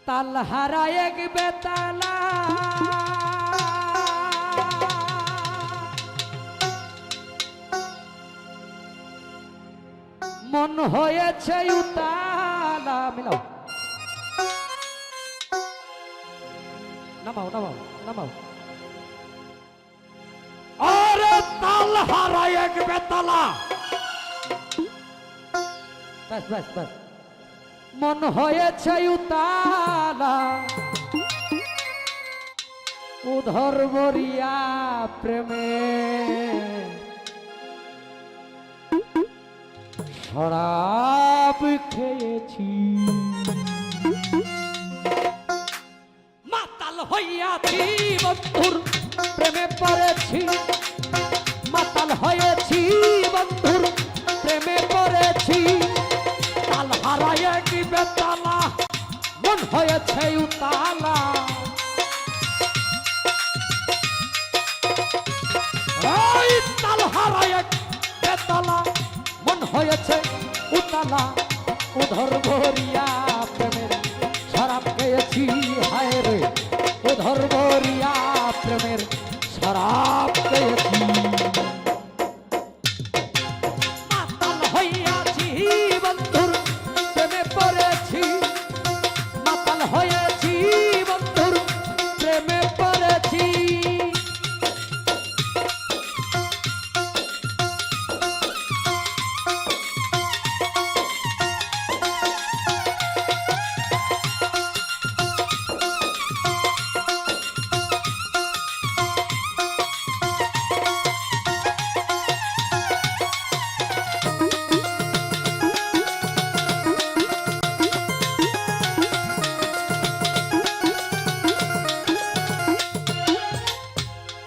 তালহারা এক বেতালা মন হয়েছে উতালা। মিলাও, নামাও নামাও নামাও। আরে তালহারা এক বেতালা, বাস বাস বাস। মন হয়েছে উতালা উধর বরিয়া প্রেমে শরাব খেয়েছি, মাতাল হইয়াছি বন্ধুর প্রেমে পড়েছি, মাতাল হয়েছি বন্ধুর প্রেমে পড়েছি। তালহারা এক বেতালা মন হয়েছে উতালা, তালহারা এক বেতালা মন হয়েছে উতালা উধর ভরিয়া প্রেমের শরাব খেয়েছি। হায় রে উধর ভরিয়া প্রেমের শরাব খেয়েছি। মাতাল হইয়াছি বন্ধুর প্রেমে পড়েছি, মাতাল হয়েছি বন্ধুর প্রেমে পড়েছি।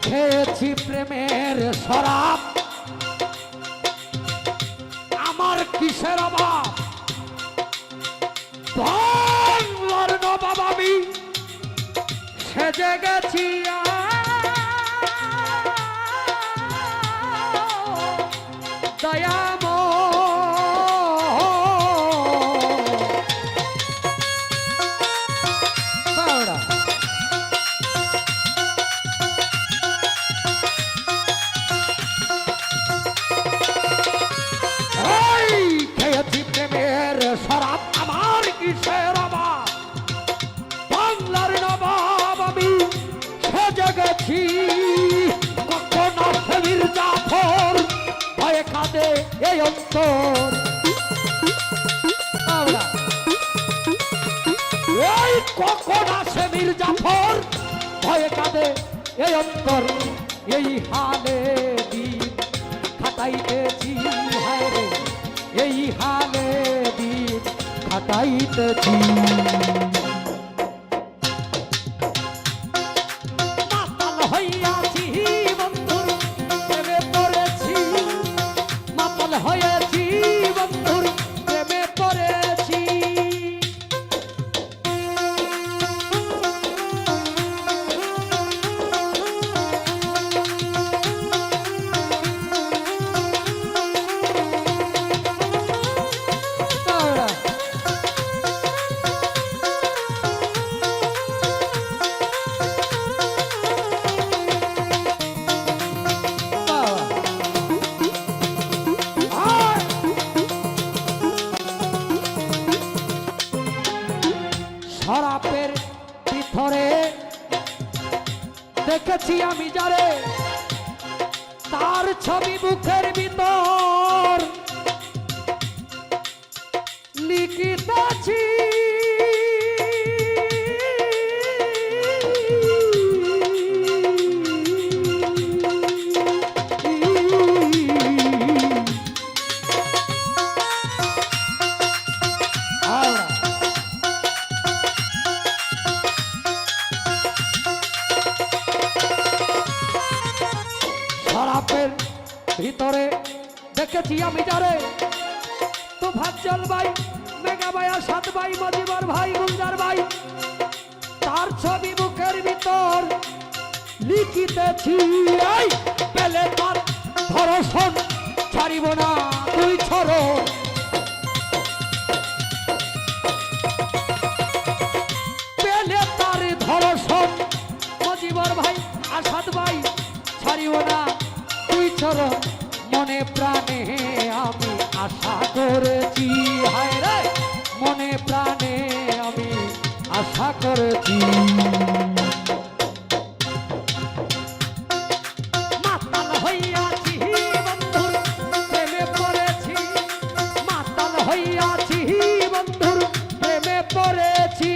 খেয়েছি প্রেমের শরাব, আমার কিসের অভাব। বাংলার নবাব আমি সেজে গেছি, দয়াম শরাব আমার কিসের অভাব। বাংলার নবাব আমি সেজে গেছি, কখন আসে মির্জাফর ভয়ে কাঁদে এই অন্তর। এই কখন আসে মির্জাফর ভয়ে কাঁদে এই অন্তর। এই হালে দিন খাটাইতেছি, হায় রে এই হালে দিন খাটাইতেছি। মাতাল হইয়াছি বন্ধুর প্রেমে পড়েছি, মাতাল হয়েছি বন্ধুর প্রেমে পড়েছি। শরাবের ভিতরে দেখেছি আমি যারে, তার ছবি মুখের ভিতর লিখিতেছি। শরাবের ভিতরে দেখেছি আমি যারে, তো ভাজ্জল ভাই, মেঘা ভাই, সাত ভাই, মজিবর ভাই, গুলজার ভাই, তার ছবি মুখের ভিতর লিখিতেছি। এই পেলে তার ধর্ষণ ছাড়িব না তুই ছড়ো। হারিও না তুই চরণ মনে প্রাণে আমি আশা করেছি হায় রে মনে প্রাণে আমি আশা করেছি মাতাল হইয়াছি বন্ধুর প্রেমে পড়েছি মাতাল হইয়াছি বন্ধুর প্রেমে পড়েছি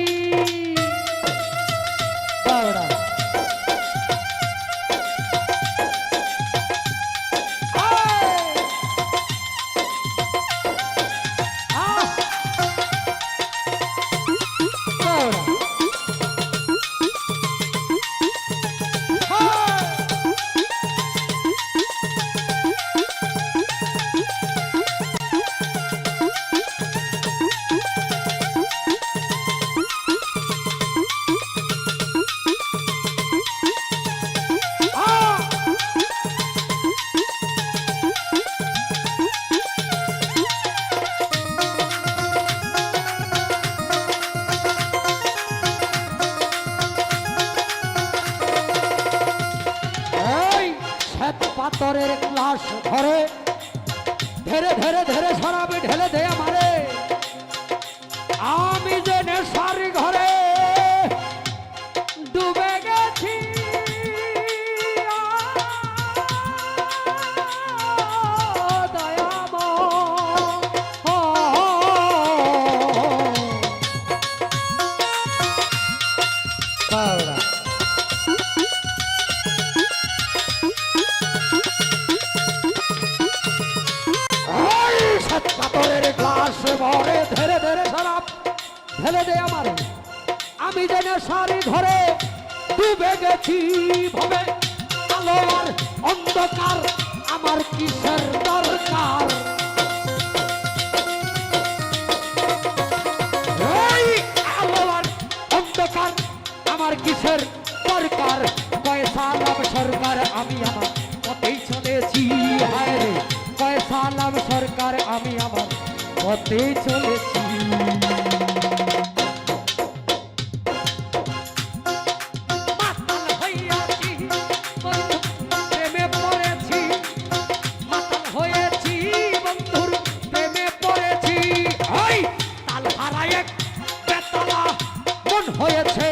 পাথরের গ্লাস ধরে ধীরে ধীরে ধীরে শরাবে ঢেলে দে আমারে আমি যে নেশার ঘরে ডুবে গেছি ঢেলে দে আমারে আমি যে নেশার ঘরে ডুবে গেছি ভাবে আলো আর অন্ধকার আমার কিসের দরকার এই আলো আর অন্ধকার আমার কিসের দরকার পয়সা লাভ সরকার আমি আমার পথেই চলেছি হায় রে পয়সা লাভ সরকার আমি আমার পথেই চলেছি হয়েছে